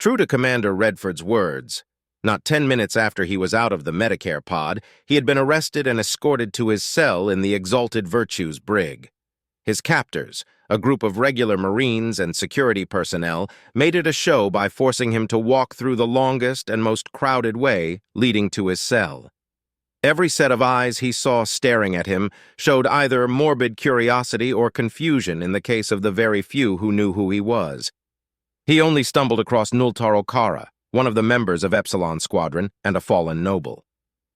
True to Commander Redford's words, not 10 minutes after he was out of the Medicare pod, he had been arrested and escorted to his cell in the Exalted Virtues brig. His captors, a group of regular Marines and security personnel, made it a show by forcing him to walk through the longest and most crowded way leading to his cell. Every set of eyes he saw staring at him showed either morbid curiosity or confusion in the case of the very few who knew who he was. He only stumbled across Nultar Okara, one of the members of Epsilon Squadron and a fallen noble.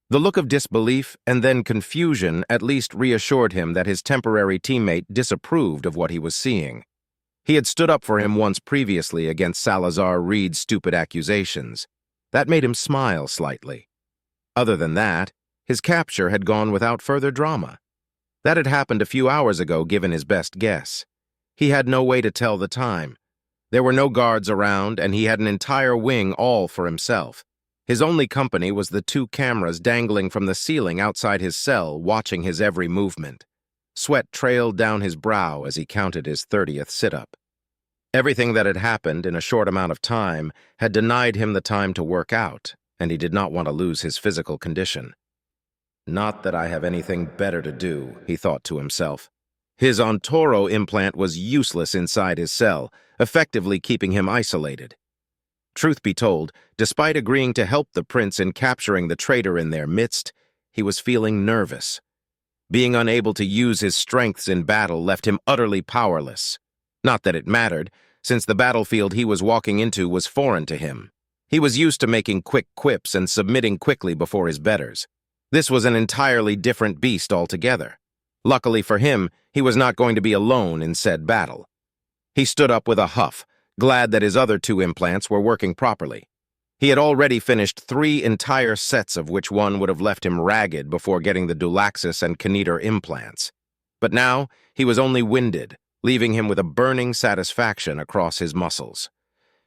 The look of disbelief and then confusion at least reassured him that his temporary teammate disapproved of what he was seeing. He had stood up for him once previously against Salazar Reed's stupid accusations. That made him smile slightly. Other than that, his capture had gone without further drama. That had happened a few hours ago, given his best guess. He had no way to tell the time. There were no guards around, and he had an entire wing all for himself. His only company was the 2 cameras dangling from the ceiling outside his cell, watching his every movement. Sweat trailed down his brow as he counted his 30th sit-up. Everything that had happened in a short amount of time had denied him the time to work out, and he did not want to lose his physical condition. Not that I have anything better to do, he thought to himself. His Ontoro implant was useless inside his cell, effectively keeping him isolated. Truth be told, despite agreeing to help the prince in capturing the traitor in their midst, he was feeling nervous. Being unable to use his strengths in battle left him utterly powerless. Not that it mattered, since the battlefield he was walking into was foreign to him. He was used to making quick quips and submitting quickly before his betters. This was an entirely different beast altogether. Luckily for him, he was not going to be alone in said battle. He stood up with a huff, glad that his other 2 implants were working properly. He had already finished 3 entire sets of which one would have left him ragged before getting the Dulaxis and Kinetor implants. But now, he was only winded, leaving him with a burning satisfaction across his muscles.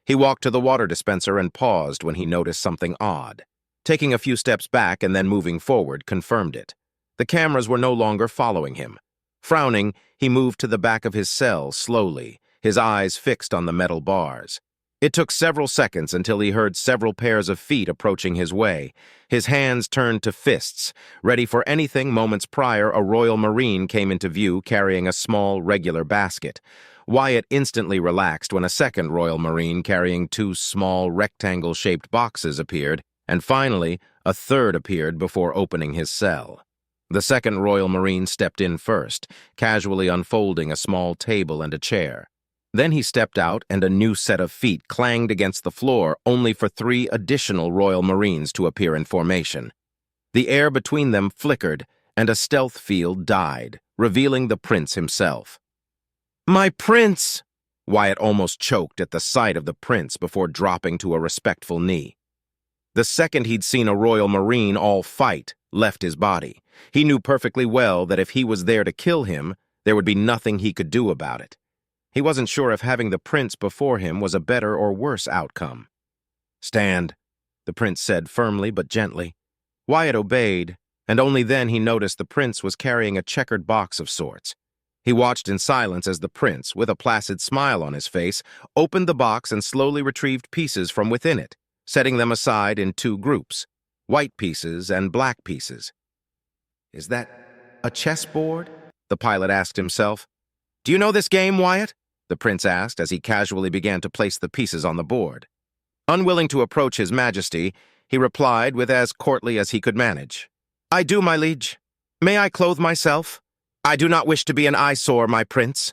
He walked to the water dispenser and paused when he noticed something odd. Taking a few steps back and then moving forward confirmed it. The cameras were no longer following him. Frowning, he moved to the back of his cell slowly, his eyes fixed on the metal bars. It took several seconds until he heard several pairs of feet approaching his way. His hands turned to fists, ready for anything. Moments prior, a Royal Marine came into view carrying a small, regular basket. Wyatt instantly relaxed when a second Royal Marine carrying 2 small, rectangle-shaped boxes appeared, and finally, a third appeared before opening his cell. The second Royal Marine stepped in first, casually unfolding a small table and a chair. Then he stepped out, and a new set of feet clanged against the floor, only for 3 additional Royal Marines to appear in formation. The air between them flickered, and a stealth field died, revealing the prince himself. "My prince!" Wyatt almost choked at the sight of the prince before dropping to a respectful knee. The second he'd seen a Royal Marine all fight left his body. He knew perfectly well that if he was there to kill him, there would be nothing he could do about it. He wasn't sure if having the prince before him was a better or worse outcome. "Stand," the prince said firmly but gently. Wyatt obeyed, and only then he noticed the prince was carrying a checkered box of sorts. He watched in silence as the prince, with a placid smile on his face, opened the box and slowly retrieved pieces from within it, setting them aside in 2 groups, white pieces and black pieces. "Is that a chessboard?" the pilot asked himself. "Do you know this game, Wyatt?" the prince asked as he casually began to place the pieces on the board. Unwilling to approach his majesty, he replied with as courtly as he could manage. "I do, my liege. May I clothe myself? I do not wish to be an eyesore, my prince."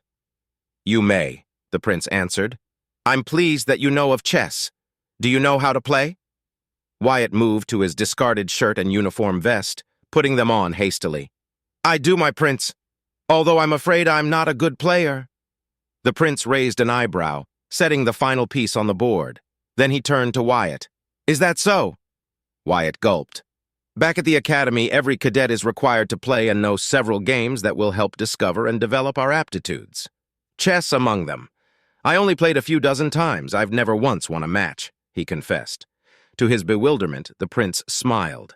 "You may," the prince answered. "I'm pleased that you know of chess. Do you know how to play?" Wyatt moved to his discarded shirt and uniform vest, putting them on hastily. "I do, my prince, although I'm afraid I'm not a good player." The prince raised an eyebrow, setting the final piece on the board. Then he turned to Wyatt. "Is that so?" Wyatt gulped. "Back at the academy, every cadet is required to play and know several games that will help discover and develop our aptitudes. Chess among them. I only played a few dozen times. I've never once won a match," he confessed. To his bewilderment, the prince smiled.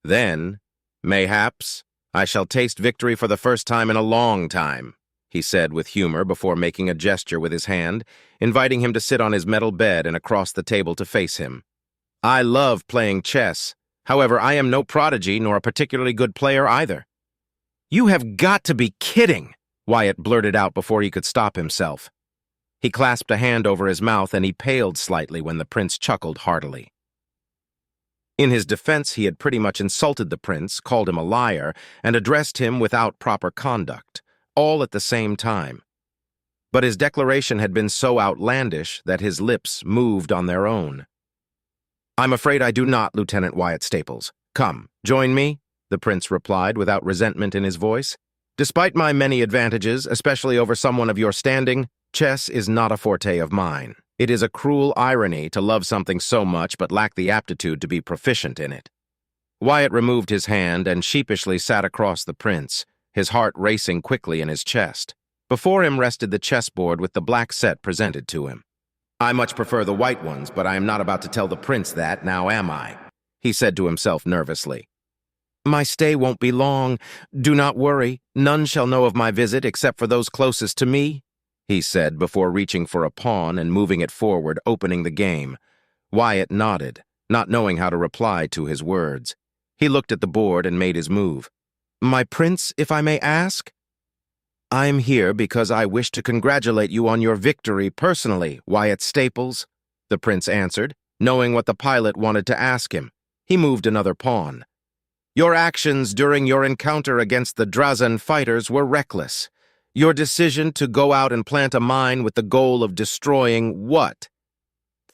"Then, mayhaps, I shall taste victory for the first time in a long time," he said with humor before making a gesture with his hand, inviting him to sit on his metal bed and across the table to face him. I love playing chess. However, I am no prodigy nor a particularly good player either. You have got to be kidding, Wyatt blurted out before he could stop himself. He clasped a hand over his mouth and he paled slightly when the prince chuckled heartily. In his defense, he had pretty much insulted the prince, called him a liar, and addressed him without proper conduct, all at the same time. But his declaration had been so outlandish that his lips moved on their own. I'm afraid I do not, Lieutenant Wyatt Staples. Come, join me, the prince replied without resentment in his voice. Despite my many advantages, especially over someone of your standing, chess is not a forte of mine. It is a cruel irony to love something so much but lack the aptitude to be proficient in it. Wyatt removed his hand and sheepishly sat across the prince, his heart racing quickly in his chest. Before him rested the chessboard with the black set presented to him. I much prefer the white ones, but I am not about to tell the prince that, now am I? He said to himself nervously. My stay won't be long. Do not worry. None shall know of my visit except for those closest to me, he said before reaching for a pawn and moving it forward, opening the game. Wyatt nodded, not knowing how to reply to his words. He looked at the board and made his move. My prince, if I may ask? I am here because I wish to congratulate you on your victory personally, Wyatt Staples, the prince answered, knowing what the pilot wanted to ask him. He moved another pawn. Your actions during your encounter against the Drazan fighters were reckless. Your decision to go out and plant a mine with the goal of destroying what?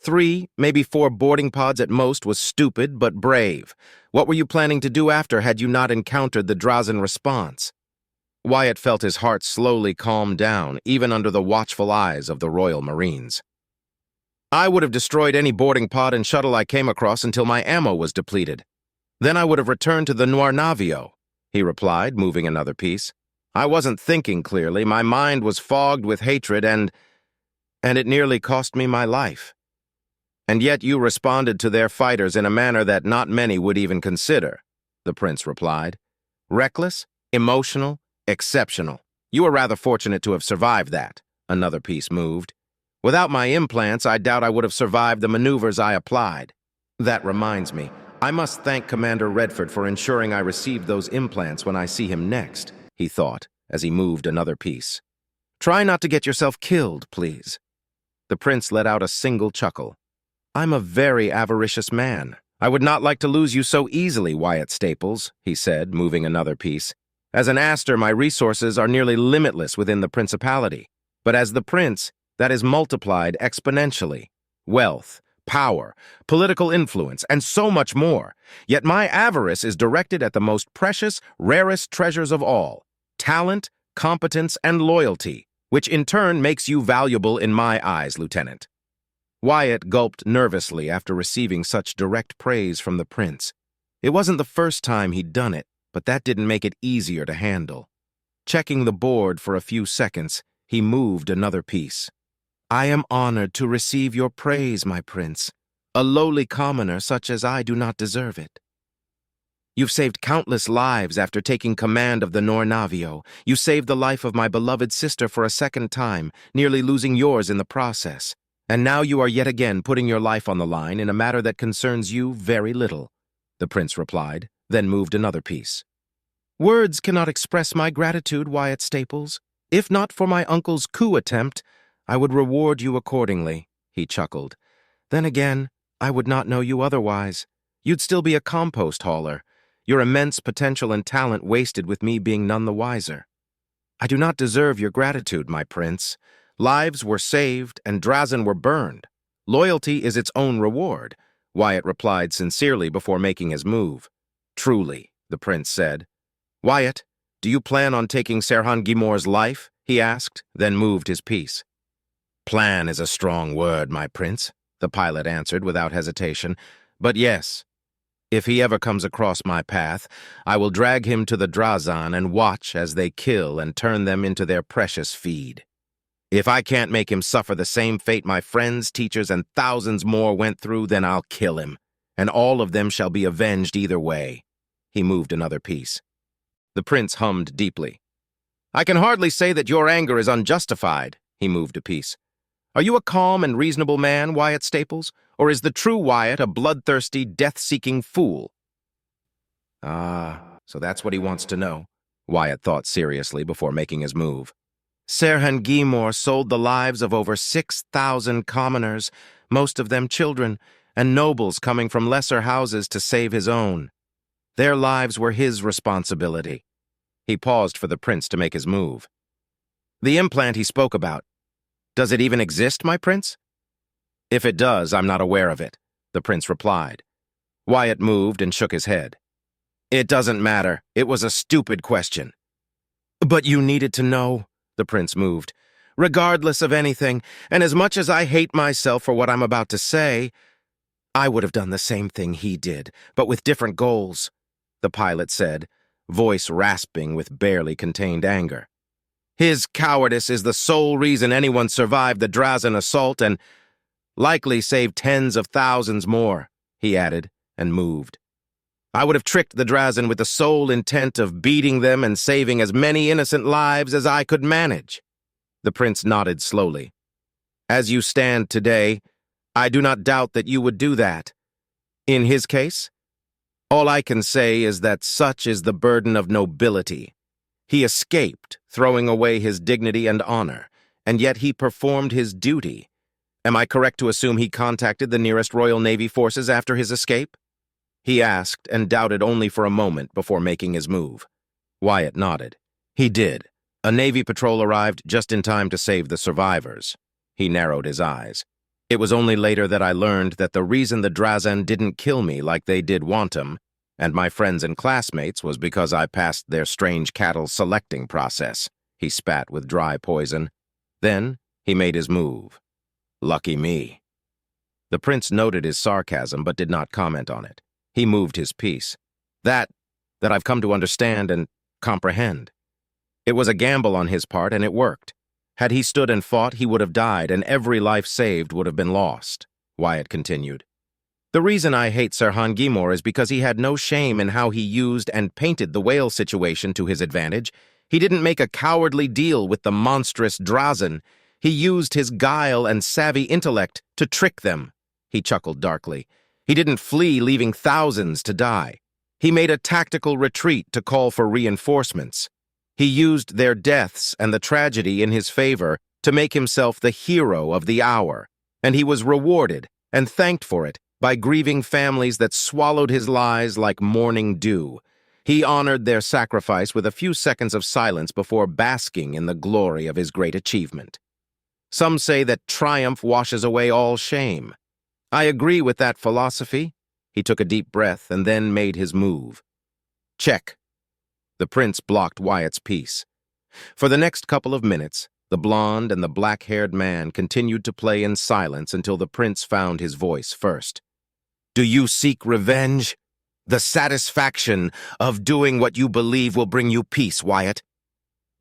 3, maybe 4 boarding pods at most was stupid but brave. What were you planning to do after had you not encountered the Drazan response? Wyatt felt his heart slowly calm down, even under the watchful eyes of the Royal Marines. I would have destroyed any boarding pod and shuttle I came across until my ammo was depleted. Then I would have returned to the Noir Navio, he replied, moving another piece. I wasn't thinking clearly. My mind was fogged with hatred and it nearly cost me my life. And yet you responded to their fighters in a manner that not many would even consider, the prince replied. Reckless, emotional, exceptional. You were rather fortunate to have survived that, another piece moved. Without my implants, I doubt I would have survived the maneuvers I applied. That reminds me, I must thank Commander Redford for ensuring I received those implants when I see him next, he thought, as he moved another piece. Try not to get yourself killed, please. The prince let out a single chuckle. I'm a very avaricious man. I would not like to lose you so easily, Wyatt Staples, he said, moving another piece. As an Aster, my resources are nearly limitless within the principality. But as the prince, that is multiplied exponentially. Wealth, power, political influence, and so much more. Yet my avarice is directed at the most precious, rarest treasures of all, talent, competence, and loyalty, which in turn makes you valuable in my eyes, Lieutenant. Wyatt gulped nervously after receiving such direct praise from the prince. It wasn't the first time he'd done it, but that didn't make it easier to handle. Checking the board for a few seconds, he moved another piece. I am honored to receive your praise, my prince. A lowly commoner such as I do not deserve it. You've saved countless lives after taking command of the Noir Navio. You saved the life of my beloved sister for a second time, nearly losing yours in the process. And now you are yet again putting your life on the line in a matter that concerns you very little, the prince replied, then moved another piece. Words cannot express my gratitude, Wyatt Staples. If not for my uncle's coup attempt, I would reward you accordingly, he chuckled. Then again, I would not know you otherwise. You'd still be a compost hauler, your immense potential and talent wasted with me being none the wiser. I do not deserve your gratitude, my prince. Lives were saved and Drazan were burned. Loyalty is its own reward, Wyatt replied sincerely before making his move. Truly, the prince said. Wyatt, do you plan on taking Serhan Gimor's life? He asked, then moved his piece. Plan is a strong word, my prince, the pilot answered without hesitation. But yes, if he ever comes across my path, I will drag him to the Drazan and watch as they kill and turn them into their precious feed. If I can't make him suffer the same fate my friends, teachers, and thousands more went through, then I'll kill him, and all of them shall be avenged either way. He moved another piece. The prince hummed deeply. I can hardly say that your anger is unjustified. He moved a piece. Are you a calm and reasonable man, Wyatt Staples? Or is the true Wyatt a bloodthirsty, death-seeking fool? Ah, so that's what he wants to know, Wyatt thought seriously before making his move. Sirhan Gimor sold the lives of over 6,000 commoners, most of them children, and nobles coming from lesser houses to save his own. Their lives were his responsibility. He paused for the prince to make his move. The implant he spoke about, does it even exist, my prince? If it does, I'm not aware of it, the prince replied. Wyatt moved and shook his head. It doesn't matter. It was a stupid question. But you needed to know, the prince moved. Regardless of anything, and as much as I hate myself for what I'm about to say, I would have done the same thing he did, but with different goals, the pilot said, voice rasping with barely contained anger. His cowardice is the sole reason anyone survived the Drazen assault and likely saved tens of thousands more, he added, and moved. I would have tricked the Drazen with the sole intent of beating them and saving as many innocent lives as I could manage. The prince nodded slowly. As you stand today, I do not doubt that you would do that. In his case, all I can say is that such is the burden of nobility. He escaped, throwing away his dignity and honor, and yet he performed his duty. Am I correct to assume he contacted the nearest Royal Navy forces after his escape? He asked, and doubted only for a moment before making his move. Wyatt nodded. He did. A Navy patrol arrived just in time to save the survivors. He narrowed his eyes. It was only later that I learned that the reason the Drazen didn't kill me like they did Wantum, and my friends and classmates, was because I passed their strange cattle selecting process. He spat with dry poison. Then he made his move. Lucky me. The prince noted his sarcasm but did not comment on it. He moved his piece. That I've come to understand and comprehend. It was a gamble on his part, and it worked. Had he stood and fought, he would have died, and every life saved would have been lost, Wyatt continued. The reason I hate Sirhan Gimor is because he had no shame in how he used and painted the whale situation to his advantage. He didn't make a cowardly deal with the monstrous Drazen. He used his guile and savvy intellect to trick them. He chuckled darkly. He didn't flee, leaving thousands to die. He made a tactical retreat to call for reinforcements. He used their deaths and the tragedy in his favor to make himself the hero of the hour, and he was rewarded and thanked for it by grieving families that swallowed his lies like morning dew. He honored their sacrifice with a few seconds of silence before basking in the glory of his great achievement. Some say that triumph washes away all shame. I agree with that philosophy. He took a deep breath and then made his move. Check. The prince blocked Wyatt's piece. For the next couple of minutes, the blonde and the black-haired man continued to play in silence until the prince found his voice first. Do you seek revenge? The satisfaction of doing what you believe will bring you peace, Wyatt.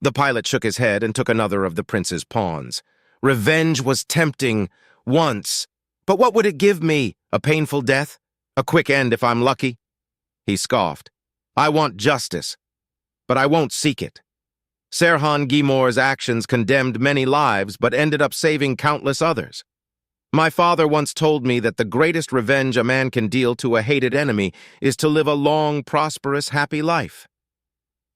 The pilot shook his head and took another of the prince's pawns. Revenge was tempting once, but what would it give me? A painful death? A quick end if I'm lucky? He scoffed. I want justice, but I won't seek it. Sirhan Gimor's actions condemned many lives but ended up saving countless others. My father once told me that the greatest revenge a man can deal to a hated enemy is to live a long, prosperous, happy life.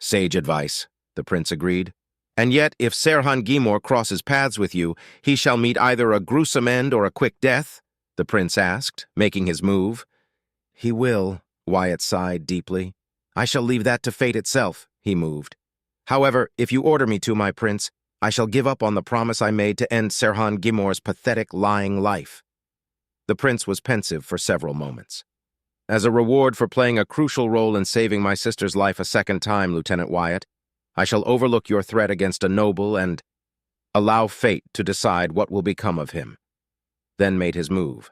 Sage advice, the prince agreed. And yet, if Sirhan Gimor crosses paths with you, he shall meet either a gruesome end or a quick death, the prince asked, making his move. He will, Wyatt sighed deeply. I shall leave that to fate itself, he moved. However, if you order me to, my prince, I shall give up on the promise I made to end Sirhan Gimor's pathetic, lying life. The prince was pensive for several moments. As a reward for playing a crucial role in saving my sister's life a second time, Lieutenant Wyatt, I shall overlook your threat against a noble and allow fate to decide what will become of him. Then made his move.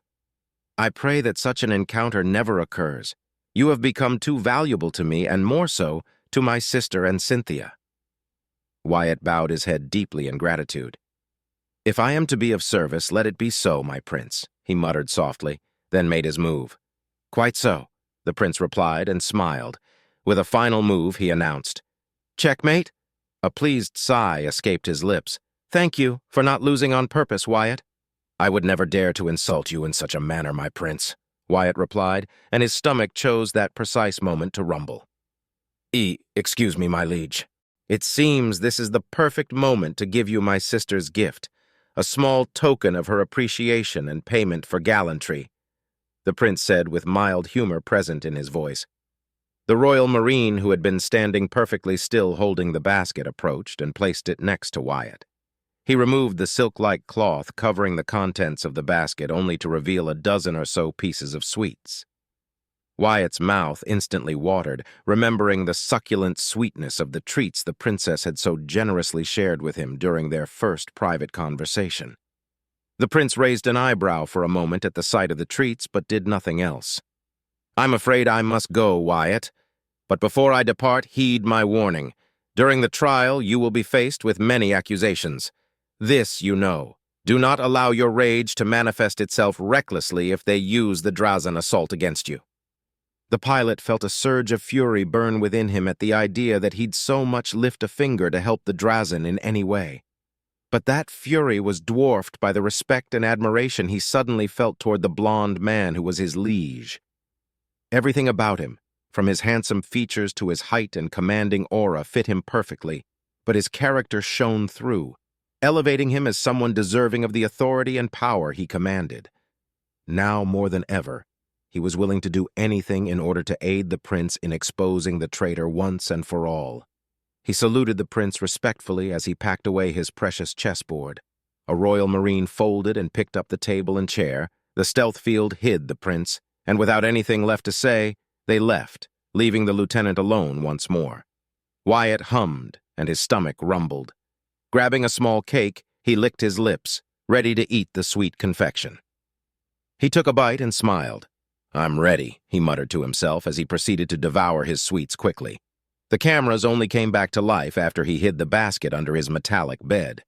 I pray that such an encounter never occurs. You have become too valuable to me, and more so, to my sister and Cynthia. Wyatt bowed his head deeply in gratitude. If I am to be of service, let it be so, my prince, he muttered softly, then made his move. Quite so, the prince replied and smiled. With a final move, he announced, Checkmate? A pleased sigh escaped his lips. "Thank you for not losing on purpose, Wyatt." "I would never dare to insult you in such a manner, my prince," Wyatt replied, and his stomach chose that precise moment to rumble. Excuse me, my liege. It seems this is the perfect moment to give you my sister's gift, a small token of her appreciation and payment for gallantry," the prince said with mild humor present in his voice. The royal marine, who had been standing perfectly still holding the basket, approached and placed it next to Wyatt. He removed the silk-like cloth covering the contents of the basket only to reveal a dozen or so pieces of sweets. Wyatt's mouth instantly watered, remembering the succulent sweetness of the treats the princess had so generously shared with him during their first private conversation. The prince raised an eyebrow for a moment at the sight of the treats, but did nothing else. "I'm afraid I must go, Wyatt. But before I depart, heed my warning. During the trial, you will be faced with many accusations. This you know. Do not allow your rage to manifest itself recklessly if they use the Drazen assault against you." The pilot felt a surge of fury burn within him at the idea that he'd so much lift a finger to help the Drazen in any way. But that fury was dwarfed by the respect and admiration he suddenly felt toward the blond man who was his liege. Everything about him, from his handsome features to his height and commanding aura, fit him perfectly, but his character shone through, elevating him as someone deserving of the authority and power he commanded. Now more than ever, he was willing to do anything in order to aid the prince in exposing the traitor once and for all. He saluted the prince respectfully as he packed away his precious chessboard. A royal marine folded and picked up the table and chair. The stealth field hid the prince, and without anything left to say, they left, leaving the lieutenant alone once more. Wyatt hummed, and his stomach rumbled. Grabbing a small cake, he licked his lips, ready to eat the sweet confection. He took a bite and smiled. "I'm ready," he muttered to himself as he proceeded to devour his sweets quickly. The cameras only came back to life after he hid the basket under his metallic bed.